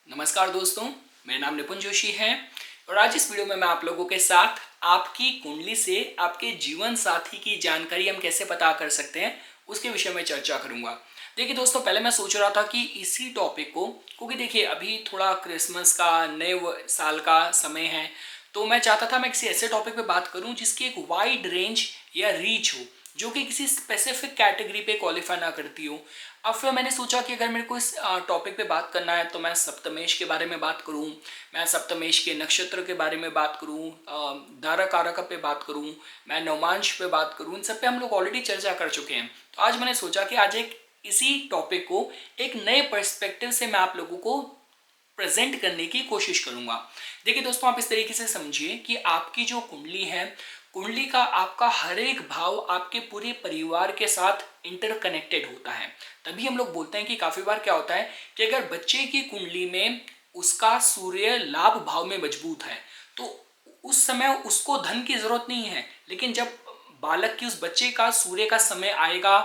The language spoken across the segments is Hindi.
नमस्कार दोस्तों, मेरा नाम निपुण जोशी है और आज इस वीडियो में मैं आप लोगों के साथ आपकी कुंडली से आपके जीवन साथी की जानकारी हम कैसे पता कर सकते हैं उसके विषय में चर्चा करूंगा। देखिए दोस्तों, पहले मैं सोच रहा था कि इसी टॉपिक को, क्योंकि देखिए अभी थोड़ा क्रिसमस का साल का समय है, तो मैं चाहता था मैं किसी ऐसे टॉपिक पे बात करूं जिसकी एक वाइड रेंज या रीच हो, जो कि किसी स्पेसिफिक कैटेगरी पे क्वालिफाई ना करती हो। अब फिर मैंने सोचा कि अगर मेरे को इस टॉपिक पे बात करना है तो मैं सप्तमेश के बारे में बात करूं, मैं सप्तमेश के नक्षत्र के बारे में बात करूं, धारा कारक पे बात करूं, मैं नवमांश पे बात करूं। इन सब पे हम लोग ऑलरेडी चर्चा कर चुके हैं। तो आज मैंने सोचा कि आज एक इसी टॉपिक को एक नए पर्सपेक्टिव से मैं आप लोगों को प्रेजेंट करने की कोशिश करूंगा। देखिए दोस्तों, आप इस तरीके से समझिए कि आपकी जो कुंडली है, कुंडली का आपका हर एक भाव आपके पूरे परिवार के साथ इंटरकनेक्टेड होता है। तभी हम लोग बोलते हैं कि काफी बार क्या होता है कि अगर बच्चे की कुंडली में उसका सूर्य लाभ भाव में मजबूत है तो उस समय उसको धन की जरूरत नहीं है, लेकिन जब बालक की उस बच्चे का सूर्य का समय आएगा,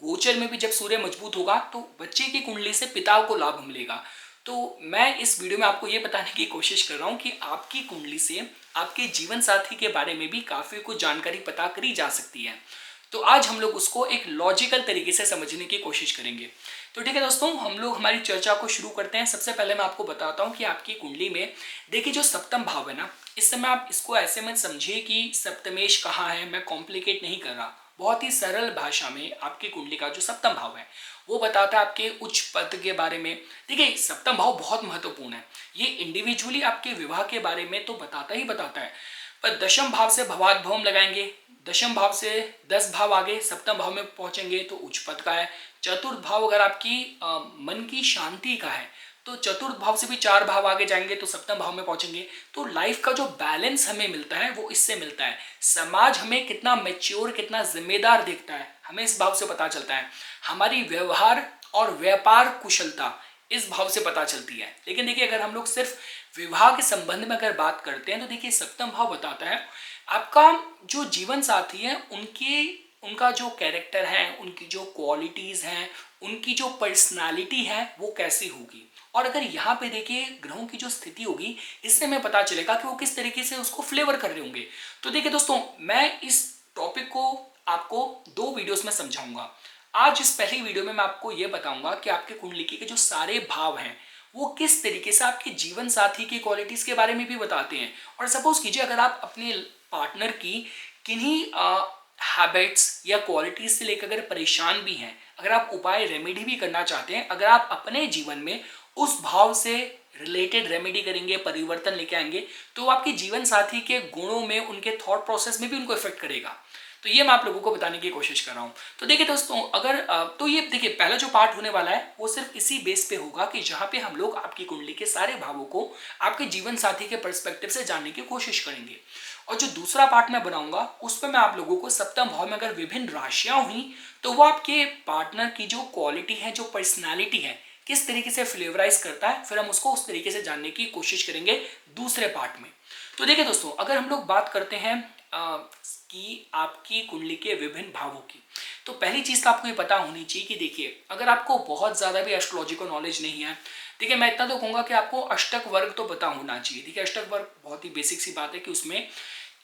गोचर में भी जब सूर्य मजबूत होगा तो बच्चे की कुंडली से पिता को लाभ मिलेगा। तो मैं इस वीडियो में आपको ये बताने की कोशिश कर रहा हूँ कि आपकी कुंडली से आपके जीवन साथी के बारे में भी काफ़ी कुछ जानकारी पता करी जा सकती है। तो आज हम लोग उसको एक लॉजिकल तरीके से समझने की कोशिश करेंगे। तो ठीक है दोस्तों, हम लोग हमारी चर्चा को शुरू करते हैं। सबसे पहले मैं आपको बताता हूँ कि आपकी कुंडली में देखिए जो सप्तम भाव है ना, इस समय आप इसको ऐसे मत समझिए कि सप्तमेश कहाँ है। मैं कॉम्प्लिकेट नहीं कर रहा, बहुत ही सरल भाषा में आपकी कुंडली का जो सप्तम भाव है वो बताता है आपके उच्च पद के बारे में। देखिए सप्तम भाव बहुत महत्वपूर्ण है, ये इंडिविजुअली आपके विवाह के बारे में तो बताता ही बताता है, पर दशम भाव से भवाद भवम लगाएंगे, दशम भाव से 10 भाव आगे सप्तम भाव में पहुंचेंगे तो उच्च पद का है। चतुर्थ भाव अगर आपकी मन की शांति का है तो चतुर्थ भाव से भी 4 भाव आगे जाएंगे तो सप्तम भाव में पहुंचेंगे। तो लाइफ का जो बैलेंस हमें मिलता है वो इससे मिलता है। समाज हमें कितना मेच्योर, कितना जिम्मेदार देखता है, हमें इस भाव से पता चलता है। हमारी व्यवहार और व्यापार कुशलता इस भाव से पता चलती है। लेकिन देखिए अगर हम लोग सिर्फ विवाह के संबंध में अगर बात करते हैं तो देखिए सप्तम भाव बताता है आपका जो जीवन साथी है उनका जो कैरेक्टर है, उनकी जो क्वालिटीज हैं, उनकी जो पर्सनालिटी है वो कैसी होगी। और अगर यहाँ पे देखिए ग्रहों की जो स्थिति होगी इससे हमें पता चलेगा कि वो किस तरीके से उसको फ्लेवर कर रहे होंगे। तो देखिए दोस्तों, मैं इस टॉपिक को आपको 2 वीडियोस में समझाऊंगा। आज इस पहली वीडियो में मैं आपको ये बताऊंगा कि आपके कुंडलिकी के जो सारे भाव हैं वो किस तरीके से आपके जीवन साथी की क्वालिटीज के बारे में भी बताते हैं। और सपोज कीजिए अगर आप अपने पार्टनर की किन्हीं हैबिट्स या क्वालिटीज से लेकर अगर परेशान भी हैं, अगर आप उपाय रेमेडी भी करना चाहते हैं, अगर आप अपने जीवन में उस भाव से रिलेटेड रेमेडी करेंगे, परिवर्तन लेके आएंगे, तो आपके जीवन साथी के गुणों में, उनके थॉट प्रोसेस में भी उनको इफेक्ट करेगा। तो ये मैं आप लोगों को बताने की कोशिश कर रहा हूँ। तो देखिए दोस्तों, अगर तो ये देखिए पहला जो पार्ट होने वाला है वो सिर्फ इसी बेस पे होगा कि जहाँ पे हम लोग आपकी कुंडली के सारे भावों को आपके जीवन साथी के पर्सपेक्टिव से जानने की कोशिश करेंगे। और जो दूसरा पार्ट मैं बनाऊंगा उस पर मैं आप लोगों को सप्तम भाव में अगर विभिन्न राशियां हुई तो वो आपके पार्टनर की जो क्वालिटी है, जो पर्सनैलिटी है, किस तरीके से फ्लेवराइज करता है, फिर हम उसको उस तरीके से जानने की कोशिश करेंगे दूसरे पार्ट में। तो देखिए दोस्तों, अगर हम लोग बात करते हैं कि आपकी कुंडली के विभिन्न भावों की, तो पहली चीज तो आपको ये पता होनी चाहिए कि देखिए अगर आपको बहुत ज्यादा भी एस्ट्रोलॉजी को नॉलेज नहीं है, देखिए मैं इतना तो कहूंगा कि आपको अष्टक वर्ग तो पता होना चाहिए। देखिए अष्टक वर्ग बहुत ही बेसिक सी बात है कि उसमें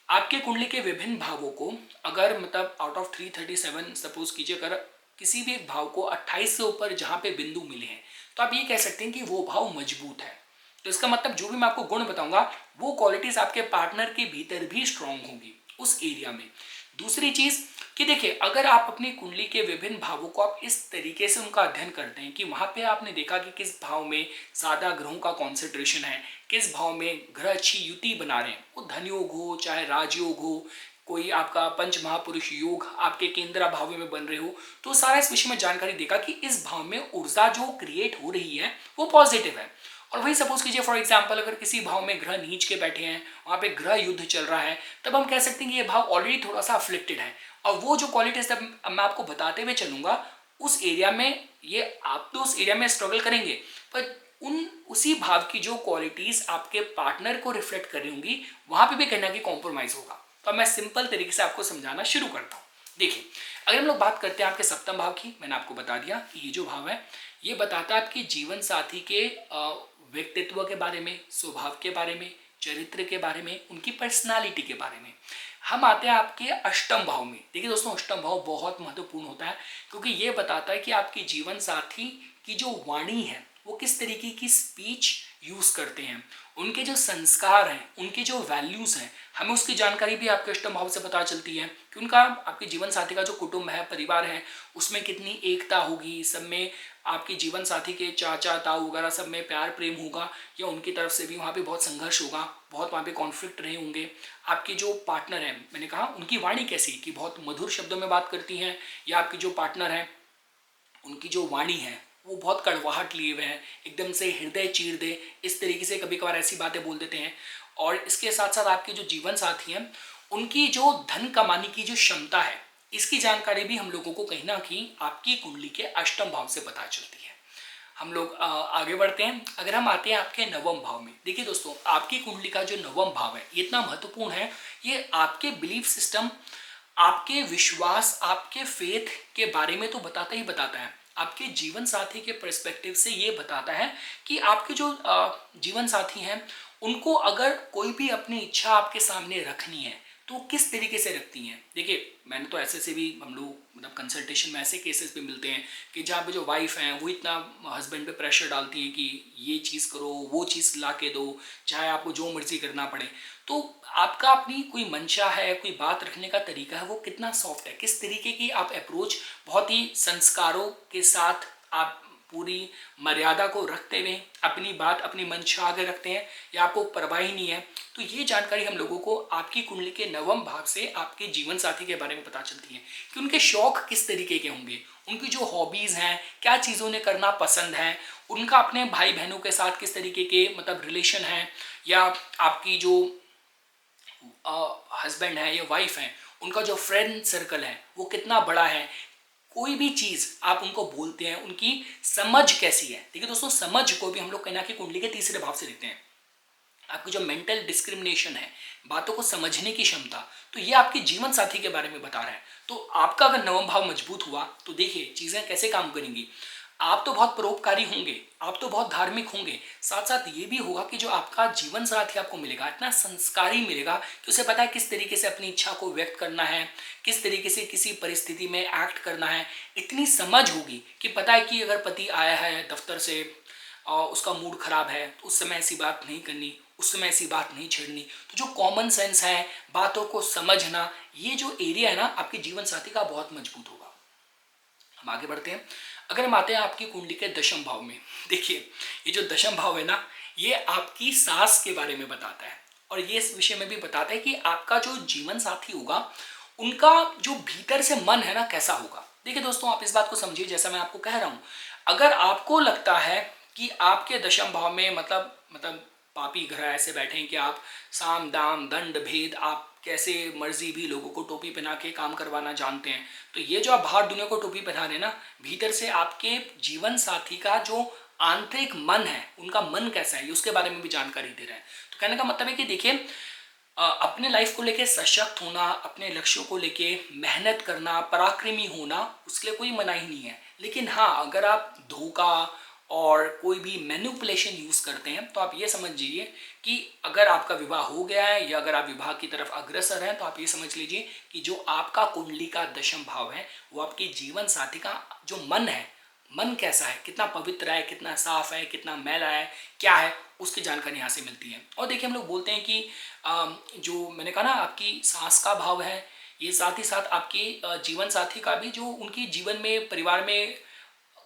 आपके कुंडली के विभिन्न भावों को अगर मतलब आउट ऑफ 337 सपोज कीजिए अगर किसी भी एक भाव को 28 से ऊपर जहां पे बिंदु मिले हैं तो आप ये कह सकते हैं कि वो भाव मजबूत है। तो इसका मतलब जो भी मैं आपको गुण बताऊंगा वो क्वालिटीज आपके पार्टनर के भीतर भी स्ट्रांग होंगी उस एरिया में। दूसरी चीज कि देखिए अगर आप अपनी कुंडली के विभिन्न भावों को आप इस तरीके से उनका अध्ययन करते हैं कि वहां पे आपने देखा कि किस भाव में ज्यादा ग्रहों का कॉन्सेंट्रेशन है, किस भाव में ग्रह अच्छी युति बना रहे हैं, वो धन योग हो चाहे राजयोग हो, कोई आपका पंच महापुरुष योग आपके केंद्र भाव में बन रहे हो, तो सारा इस विषय में जानकारी देगा कि इस भाव में ऊर्जा जो क्रिएट हो रही है वो पॉजिटिव है। और वही सपोज कीजिए फॉर एग्जाम्पल अगर किसी भाव में ग्रह नीच के बैठे हैं, वहां पे ग्रह युद्ध चल रहा है, तब हम कह सकते हैं कि ये भाव ऑलरेडी थोड़ा सा अफ्लिक्टेड है। और वो जो क्वालिटीज मैं आपको बताते हुए चलूंगा उस एरिया में, ये आप तो उस एरिया में स्ट्रगल करेंगे पर उन उसी भाव की जो क्वालिटीज आपके पार्टनर को रिफ्लेक्ट कर रही होंगी वहां पे भी कहीं ना कहीं कॉम्प्रोमाइज होगा। तो मैं सिंपल तरीके से आपको समझाना शुरू करता हूँ। देखिए अगर हम लोग बात करते हैं आपके सप्तम भाव की, मैंने आपको बता दिया कि ये जो भाव है ये बताता है आपके जीवन साथी के व्यक्तित्व के बारे में, स्वभाव के बारे में, चरित्र के बारे में, उनकी पर्सनालिटी के बारे में। हम आते हैं आपके अष्टम भाव में। देखिए दोस्तों, अष्टम भाव बहुत महत्वपूर्ण होता है क्योंकि ये बताता है कि आपके जीवन साथी की जो वाणी है वो किस तरीके की स्पीच यूज करते हैं, उनके जो संस्कार हैं, उनके जो वैल्यूज हैं, हमें उसकी जानकारी भी आपके अष्टम भाव से पता चलती है कि उनका, आपके जीवन साथी का जो कुटुंब है, परिवार है, उसमें कितनी एकता होगी, सब में आपके जीवन साथी के चाचा ताऊ वगैरह सब में प्यार प्रेम होगा, या उनकी तरफ से भी वहाँ पे बहुत संघर्ष होगा, बहुत वहाँ पे कॉन्फ्लिक्ट रहे होंगे। आपके जो पार्टनर हैं, मैंने कहा उनकी वाणी कैसी, कि बहुत मधुर शब्दों में बात करती हैं, या आपकी जो पार्टनर हैं उनकी जो वाणी है वो बहुत कड़वाहट लिए हुए हैं, एकदम से हृदय चीर दे, इस तरीके से कभी कभार ऐसी बातें बोल देते हैं। और इसके साथ साथ आपके जो जीवन साथी हैं उनकी जो धन कमाने की जो क्षमता है, इसकी जानकारी भी हम लोगों को कहीं ना कहीं आपकी कुंडली के अष्टम भाव से पता चलती है। हम लोग आगे बढ़ते हैं। अगर हम आते हैं आपके नवम भाव में, देखिए दोस्तों, आपकी कुंडली का जो नवम भाव है ये इतना महत्वपूर्ण है, ये आपके बिलीफ सिस्टम, आपके विश्वास, आपके फेथ के बारे में तो बताता ही बताता है, आपके जीवन साथी के पर्सपेक्टिव से ये बताता है कि आपके जो जीवन साथी हैं उनको अगर कोई भी अपनी इच्छा आपके सामने रखनी है तो किस तरीके से रखती हैं। देखिए, मैंने तो ऐसे से भी, हम लोग मतलब कंसल्टेशन में ऐसे केसेस भी मिलते हैं कि जहाँ पे जो वाइफ हैं वो इतना हस्बैंड पे प्रेशर डालती हैं कि ये चीज़ करो, वो चीज़ ला के दो, चाहे आपको जो मर्जी करना पड़े। तो आपका अपनी कोई मंशा है, कोई बात रखने का तरीका है, वो कितना सॉफ्ट है, किस तरीके की आप अप्रोच बहुत ही संस्कारों के साथ आप पूरी मर्यादा को रखते हुए अपनी बात, अपनी मंशा आगे रखते हैं, या आपको परवाह ही नहीं है। तो ये जानकारी हम लोगों को आपकी कुंडली के नवम भाव से आपके जीवन साथी के बारे में पता चलती है कि उनके शौक किस तरीके के होंगे, उनकी जो हॉबीज़ हैं, क्या चीज़ उन्हें करना पसंद है, उनका अपने भाई बहनों के साथ किस तरीके के मतलब रिलेशन है, या आपकी जो हस्बैंड है या वाइफ है उनका जो फ्रेंड सर्कल है वो कितना बड़ा है, कोई भी चीज़ आप उनको बोलते हैं उनकी समझ कैसी है। देखिए दोस्तों, समझ को भी हम लोग कहीं ना कहीं कुंडली के तीसरे भाव से देखते हैं। आपकी जो मेंटल डिस्क्रिमिनेशन है, बातों को समझने की क्षमता, तो ये आपके जीवन साथी के बारे में बता रहा है। तो आपका अगर नवम भाव मजबूत हुआ तो देखिए चीज़ें कैसे काम करेंगी। आप तो बहुत परोपकारी होंगे, आप तो बहुत धार्मिक होंगे, साथ साथ ये भी होगा कि जो आपका जीवन साथी आपको मिलेगा इतना संस्कारी मिलेगा कि उसे पता है किस तरीके से अपनी इच्छा को व्यक्त करना है, किस तरीके से किसी परिस्थिति में एक्ट करना है। इतनी समझ होगी कि पता है कि अगर पति आया है दफ्तर से और उसका मूड खराब है तो उस समय ऐसी बात नहीं करनी, उस समय ऐसी बात नहीं छेड़नी। तो जो कॉमन सेंस है, बातों को समझना, ये जो एरिया है ना आपके जीवन साथी का, बहुत मजबूत होगा। हम आगे बढ़ते हैं। अगर हम आते हैं आपकी कुंडली के दशम भाव में, देखिए ये जो दशम भाव है ना, ये आपकी सास के बारे में बताता है, और ये इस विषय में भी बताता है कि आपका जो जीवन साथी होगा उनका जो भीतर से मन है ना कैसा होगा। देखिए दोस्तों, आप इस बात को समझिए, जैसा मैं आपको कह रहा हूँ, अगर आपको लगता है कि आपके दशम भाव में मतलब पापी ग्रह ऐसे बैठे हैं कि आप साम दाम दंड भेद, आप कैसे मर्जी भी लोगों को टोपी पहना के काम करवाना जानते हैं, तो ये जो आप बाहर दुनिया को टोपी पहना रहे हैं ना, भीतर से आपके जीवन साथी का जो आंतरिक मन है, उनका मन कैसा है, ये उसके बारे में भी जानकारी दे रहे हैं। तो कहने का मतलब है कि देखिए, अपने लाइफ को लेके सशक्त होना, अपने लक्ष्यों को लेके मेहनत करना, पराक्रमी होना, उसके लिए कोई मनाही नहीं है। लेकिन हाँ, अगर आप धोखा और कोई भी मैनिपुलेशन यूज़ करते हैं तो आप ये समझ लीजिए कि अगर आपका विवाह हो गया है या अगर आप विवाह की तरफ अग्रसर हैं तो आप ये समझ लीजिए कि जो आपका कुंडली का दशम भाव है वो आपके जीवन साथी का जो मन है, मन कैसा है, कितना पवित्र है, कितना साफ है, कितना मैला है, क्या है, उसकी जानकारी यहाँ से मिलती है। और देखिए, हम लोग बोलते हैं कि जो मैंने कहा ना आपकी सास का भाव है, ये साथ ही साथ आपके जीवन साथी का भी जो उनकी जीवन में, परिवार में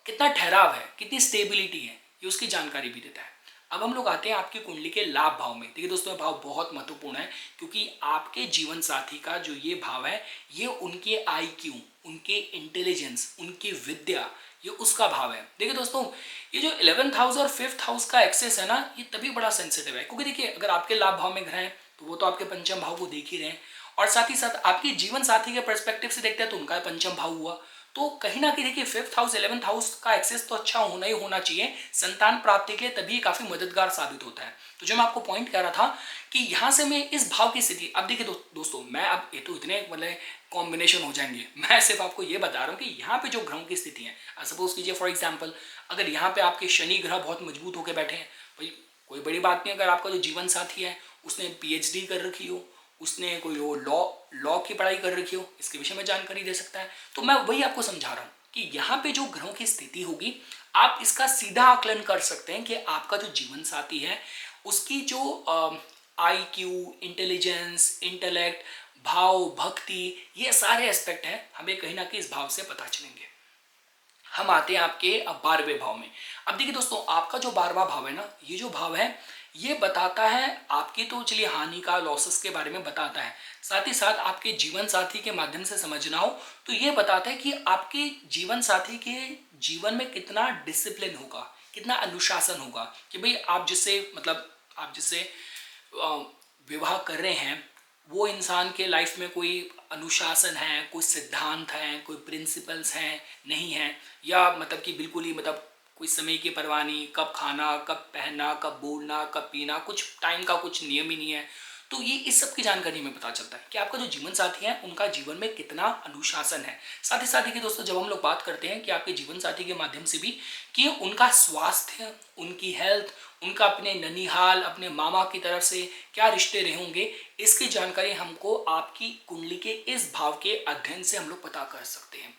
कितना ठहराव है, कितनी स्टेबिलिटी है, ये उसकी जानकारी भी देता है। अब हम लोग आते हैं आपकी कुंडली के लाभ भाव में। देखिए दोस्तों, ये भाव बहुत महत्वपूर्ण है क्योंकि आपके जीवन साथी का जो ये भाव है, ये उनके IQ, उनके इंटेलिजेंस, उनकी विद्या, ये उसका भाव है। देखिए दोस्तों, ये जो 11th हाउस और 5th हाउस का एक्सेस है ना, ये तभी बड़ा सेंसिटिव है क्योंकि देखिए, अगर आपके लाभ भाव में ग्रह हैं तो वो तो आपके पंचम भाव को देख ही रहे हैं, और साथ ही साथ आपके जीवन साथी के पर्सपेक्टिव से देखते हैं तो उनका पंचम भाव हुआ। तो कहीं ना कहीं देखिए, 5th हाउस 11th हाउस का एक्सेस तो अच्छा होना ही होना चाहिए संतान प्राप्ति के लिए, तभी काफी मददगार साबित होता है। तो जो मैं आपको पॉइंट कह रहा था कि यहाँ से मैं इस भाव की स्थिति, अब देखिए दोस्तों, मैं अब ये तो इतने मतलब कॉम्बिनेशन हो जाएंगे, मैं सिर्फ आपको ये बता रहा हूँ कि यहाँ पे जो ग्रहों की स्थिति है, सपोज कीजिए फॉर एग्जाम्पल, अगर यहाँ पे आपके शनि ग्रह बहुत मजबूत होकर बैठे हैं भाई कोई बड़ी बात नहीं अगर आपका जो जीवन साथी है उसने पीएचडी कर रखी हो, उसने कोई वो लॉ लॉ की पढ़ाई कर रखी हो, इसके विषय में जानकारी दे सकता है। तो मैं वही आपको समझा रहा हूँ कि यहाँ पे जो ग्रहों की स्थिति होगी आप इसका सीधा आकलन कर सकते हैं कि आपका जो जीवन साथी है उसकी जो IQ, इंटेलिजेंस, इंटेलेक्ट, भाव, भक्ति, ये सारे एस्पेक्ट हैं हमें कहीं ना कहीं इस भाव से पता चलेंगे। हम आते हैं आपके 12वें भाव में। अब देखिए दोस्तों, आपका जो 12वां भाव है ना, ये जो भाव है ये बताता है आपकी, तो चलिए हानि का, लॉसेस के बारे में बताता है, साथ ही साथ आपके जीवन साथी के माध्यम से समझना हो तो ये बताता है कि आपके जीवन साथी के जीवन में कितना डिसिप्लिन होगा, कितना अनुशासन होगा, कि भाई आप जिससे मतलब आप जिससे विवाह कर रहे हैं वो इंसान के लाइफ में कोई अनुशासन है, कोई सिद्धांत हैं, कोई प्रिंसिपल्स हैं, नहीं हैं, या मतलब कि बिल्कुल ही मतलब कोई समय की परवाह नहीं, कब खाना, कब पहनना, कब बोलना, कब पीना, कुछ टाइम का कुछ नियम ही नहीं है। तो ये इस सब की जानकारी में पता चलता है कि आपका जो जीवन साथी है उनका जीवन में कितना अनुशासन है। साथ ही साथ ही दोस्तों, जब हम लोग बात करते हैं कि आपके जीवन साथी के माध्यम से भी कि उनका स्वास्थ्य, उनकी हेल्थ, उनका अपने ननिहाल, अपने मामा की तरफ से क्या रिश्ते रहे होंगे, इसकी जानकारी हमको आपकी कुंडली के इस भाव के अध्ययन से हम लोग पता कर सकते हैं।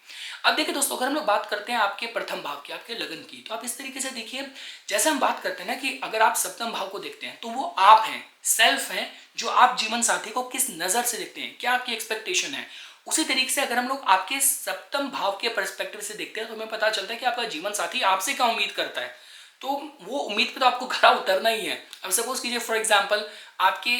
अब देखिए दोस्तों, अगर हम लोग बात करते हैं आपके प्रथम भाव की, आपके लगन की, तो आप इस तरीके से देखिए, जैसे हम बात करते हैं ना कि अगर आप सप्तम भाव को देखते हैं तो वो आप हैं, सेल्फ हैं, जो आप जीवन साथी को किस नजर से देखते हैं, क्या आपकी एक्सपेक्टेशन है। उसी तरीके से अगर हम लोग आपके सप्तम भाव के पर्सपेक्टिव से देखते हैं तो हमें पता चलता है कि आपका जीवन साथी आपसे क्या उम्मीद करता है। तो वो उम्मीद पे तो आपको खरा उतरना ही है। अब सपोज कीजिए फॉर एग्जांपल आपके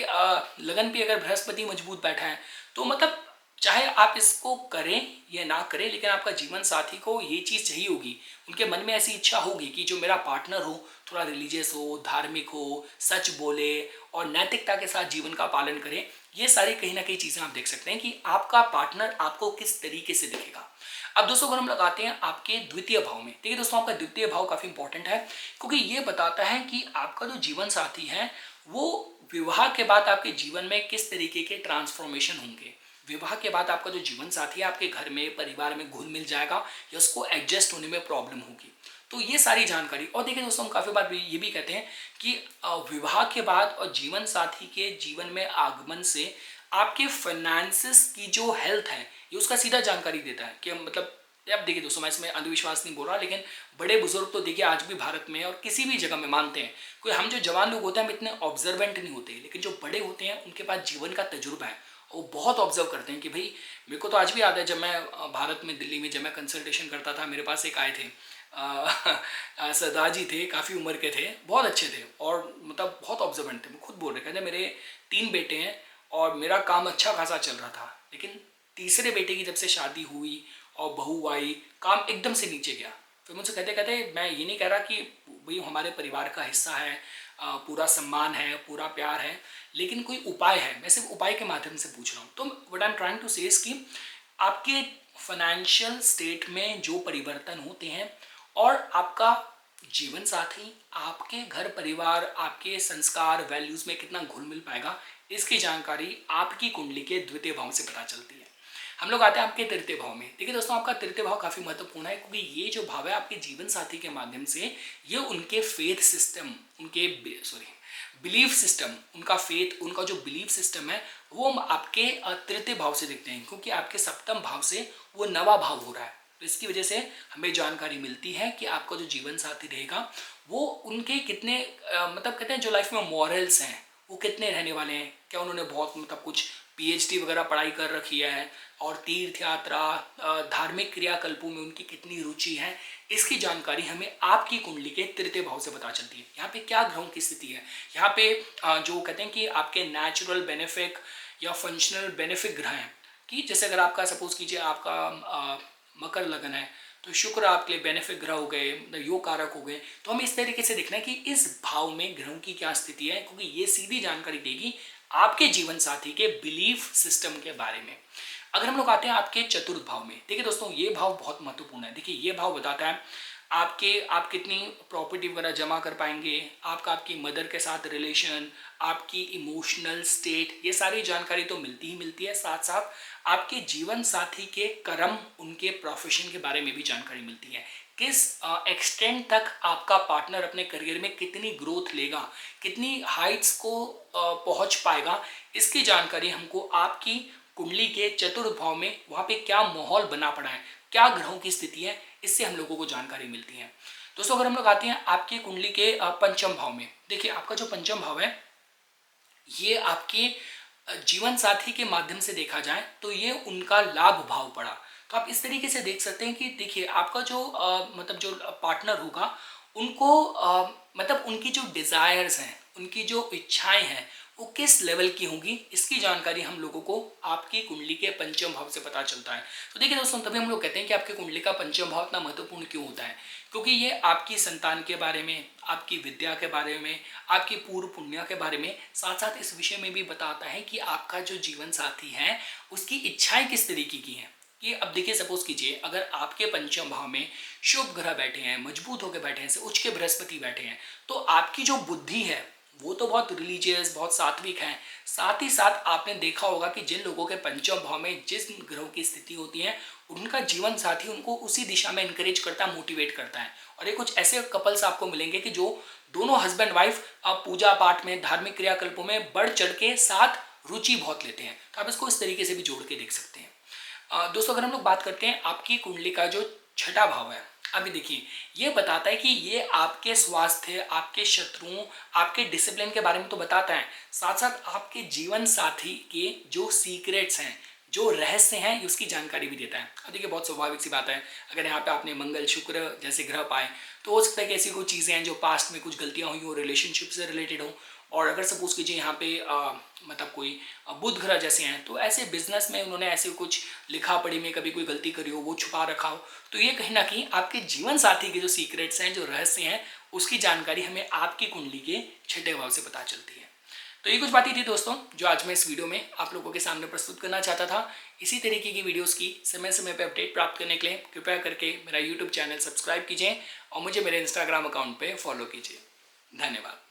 लगन पे अगर बृहस्पति मजबूत बैठा है तो मतलब चाहे आप इसको करें या ना करें, लेकिन आपका जीवन साथी को ये चीज़ चाहिए होगी, उनके मन में ऐसी इच्छा होगी कि जो मेरा पार्टनर हो थोड़ा रिलीजियस हो, धार्मिक हो, सच बोले और नैतिकता के साथ जीवन का पालन करे। ये सारी कहीं ना कहीं चीज़ें आप देख सकते हैं कि आपका पार्टनर आपको किस तरीके से दिखेगा। अब दोस्तों, अगर हम लोग आते हैं आपके द्वितीय भाव में, देखिए दोस्तों, आपका द्वितीय भाव काफ़ी इंपॉर्टेंट है क्योंकि ये बताता है कि आपका जो जीवन साथी है वो विवाह के बाद आपके जीवन में किस तरीके के ट्रांसफॉर्मेशन होंगे। विवाह के बाद आपका जो जीवन साथी है आपके घर में, परिवार में घुल मिल जाएगा या उसको एडजस्ट होने में प्रॉब्लम होगी। तो ये सारी जानकारी। और देखिए दोस्तों, हम काफ़ी बार ये भी कहते हैं कि विवाह के बाद और जीवन साथी के जीवन में आगमन से आपके फाइनेंसिस की जो हेल्थ है ये उसका सीधा जानकारी देता है कि मतलब, अब देखिए दोस्तों, मैं इसमें अंधविश्वास नहीं बोल रहा, लेकिन बड़े बुजुर्ग तो देखिए आज भी भारत में और किसी भी जगह में मानते हैं। कोई हम जो जवान लोग होते हैं हम इतने ऑब्जर्वेंट नहीं होते, लेकिन जो बड़े होते हैं उनके पास जीवन का तजुर्बा है, वो बहुत ऑब्जर्व करते हैं कि भाई, मेरे को तो आज भी याद है जब मैं भारत में दिल्ली में जब मैं कंसल्टेशन करता था, मेरे पास एक आए थे सरदार जी थे, काफ़ी उम्र के थे, बहुत अच्छे थे और मतलब बहुत ऑब्जर्वेंट थे। वो खुद बोल रहे, कहते मेरे 3 बेटे हैं और मेरा काम अच्छा खासा चल रहा था, लेकिन तीसरे बेटे की जब से शादी हुई और बहू आई, काम एकदम से नीचे गया। फिर मुझसे कहते कहते, मैं ये नहीं कह रहा कि भाई हमारे परिवार का हिस्सा है, पूरा सम्मान है, पूरा प्यार है, लेकिन कोई उपाय है, मैं सिर्फ उपाय के माध्यम से पूछ रहा हूँ। तो what I am trying to say is कि आपके फाइनेंशियल स्टेट में जो परिवर्तन होते हैं और आपका जीवन साथी आपके घर परिवार, आपके संस्कार, वैल्यूज़ में कितना घुल मिल पाएगा, इसकी जानकारी आपकी कुंडली के द्वितीय भाव से पता चलती है। हम लोग आते हैं आपके तृतीय भाव में। देखिए दोस्तों, आपका तृतीय भाव काफ़ी महत्वपूर्ण है क्योंकि ये जो भाव है आपके जीवन साथी के माध्यम से ये उनके फेथ सिस्टम, उनके बिलीफ सिस्टम, उनका फेथ, उनका जो बिलीफ सिस्टम है वो हम आपके तृतीय भाव से देखते हैं, क्योंकि आपके सप्तम भाव से वो नवा भाव हो रहा है। तो इसकी वजह से हमें जानकारी मिलती है कि आपका जो जीवन साथी रहेगा वो उनके कितने मतलब कहते हैं जो लाइफ में मॉरल्स हैं वो कितने रहने वाले हैं, क्या उन्होंने बहुत मतलब कुछ पीएचडी वगैरह पढ़ाई कर रखी है और तीर्थ यात्रा, धार्मिक क्रियाकल्पों में उनकी कितनी रुचि है, इसकी जानकारी हमें आपकी कुंडली के तृतीय भाव से पता चलती है। यहाँ पे क्या ग्रहों की स्थिति है, यहाँ पे जो कहते हैं कि आपके नेचुरल बेनिफिक या फंक्शनल बेनिफिक ग्रह हैं, कि जैसे अगर आपका सपोज कीजिए आपका मकर लगन है तो शुक्र आपके लिए बेनिफिक ग्रह हो गए, मतलब योग कारक हो गए। तो हमें इस तरीके से देखना है कि इस भाव में ग्रहों की क्या स्थिति है, क्योंकि ये सीधी जानकारी देगी आपके जीवन साथी के बिलीफ सिस्टम के बारे में। अगर हम लोग आते हैं आपके चतुर्थ भाव में, देखिए दोस्तों ये भाव बहुत महत्वपूर्ण है। देखिए ये भाव बताता है आप कितनी प्रॉपर्टी वगैरह जमा कर पाएंगे, आपकी मदर के साथ रिलेशन, आपकी इमोशनल स्टेट, ये सारी जानकारी तो मिलती ही मिलती है। साथ साथ आपके जीवन साथी के कर्म, उनके प्रोफेशन के बारे में भी जानकारी मिलती है। किस एक्सटेंड तक आपका पार्टनर अपने करियर में कितनी ग्रोथ लेगा, कितनी हाइट्स को पहुंच पाएगा, इसकी जानकारी हमको आपकी कुंडली के चतुर्थ भाव में वहाँ पे क्या माहौल बना पड़ा है, क्या ग्रहों की स्थिति है, इससे हम लोगों को जानकारी मिलती है। दोस्तों अगर हम लोग आते हैं आपकी कुंडली के पंचम भाव में, देखिए आपका जो पंचम भाव है ये आपके जीवन साथी के माध्यम से देखा जाए तो ये उनका लाभ भाव पड़ा। तो आप इस तरीके से देख सकते हैं कि देखिए आपका जो मतलब जो पार्टनर होगा उनको मतलब उनकी जो डिज़ायर्स हैं, उनकी जो इच्छाएं हैं वो किस लेवल की होंगी, इसकी जानकारी हम लोगों को आपकी कुंडली के पंचम भाव से पता चलता है। तो देखिए दोस्तों तभी हम लोग कहते हैं कि आपकी कुंडली का पंचम भाव इतना महत्वपूर्ण क्यों होता है, क्योंकि ये आपकी संतान के बारे में, आपकी विद्या के बारे में, आपकी पूर्व पुण्य के बारे में, साथ साथ इस विषय में भी बताता है कि आपका जो जीवन साथी है उसकी इच्छाएं किस तरीके की हैं। कि अब देखिए सपोज कीजिए अगर आपके पंचम भाव में शुभ ग्रह बैठे हैं, मजबूत होकर बैठे हैं, उच्च के बृहस्पति बैठे हैं, तो आपकी जो बुद्धि है वो तो बहुत रिलीजियस, बहुत सात्विक है। साथ ही साथ आपने देखा होगा कि जिन लोगों के पंचम भाव में जिस ग्रहों की स्थिति होती है उनका जीवन साथी उनको उसी दिशा में इंकरेज करता है, मोटिवेट करता है। और ये कुछ ऐसे कपल्स आपको मिलेंगे कि जो दोनों हस्बैंड वाइफ पूजा पाठ में, धार्मिक क्रियाकल्पों में बढ़ चढ़ के साथ रुचि बहुत लेते हैं। तो आप इसको इस तरीके से भी जोड़ के देख सकते हैं। दोस्तों अगर हम लोग बात करते हैं आपकी कुंडली का जो छठा भाव है, अभी देखिए ये बताता है कि ये आपके स्वास्थ्य, आपके शत्रुओं, आपके डिसिप्लिन के बारे में तो बताता है, साथ साथ आपके जीवन साथी के जो सीक्रेट्स हैं, जो रहस्य हैं, उसकी जानकारी भी देता है। अब देखिए बहुत स्वाभाविक सी बात है, अगर यहाँ पे आपने मंगल शुक्र जैसे ग्रह पाए तो हो सकता है कि ऐसी कोई चीज़ें हैं जो पास्ट में कुछ गलतियाँ हुई हो, रिलेशनशिप से रिलेटेड हो। और अगर सपोज कीजिए यहाँ पे मतलब कोई बुध ग्रह जैसे हैं तो ऐसे बिजनेस में उन्होंने ऐसे कुछ लिखा पढ़ी में कभी कोई गलती करी हो, वो छुपा रखा हो, तो ये कहीं ना कहीं आपके जीवन साथी के जो सीक्रेट्स हैं, जो रहस्य हैं, उसकी जानकारी हमें आपकी कुंडली के छठे भाव से पता चलती है। तो ये कुछ बातें थी दोस्तों जो आज मैं इस वीडियो में आप लोगों के सामने प्रस्तुत करना चाहता था। इसी तरीके की वीडियोस की समय समय पर अपडेट प्राप्त करने के लिए कृपया करके मेरा यूट्यूब चैनल सब्सक्राइब कीजिए और मुझे मेरे इंस्टाग्राम अकाउंट पे फॉलो कीजिए। धन्यवाद।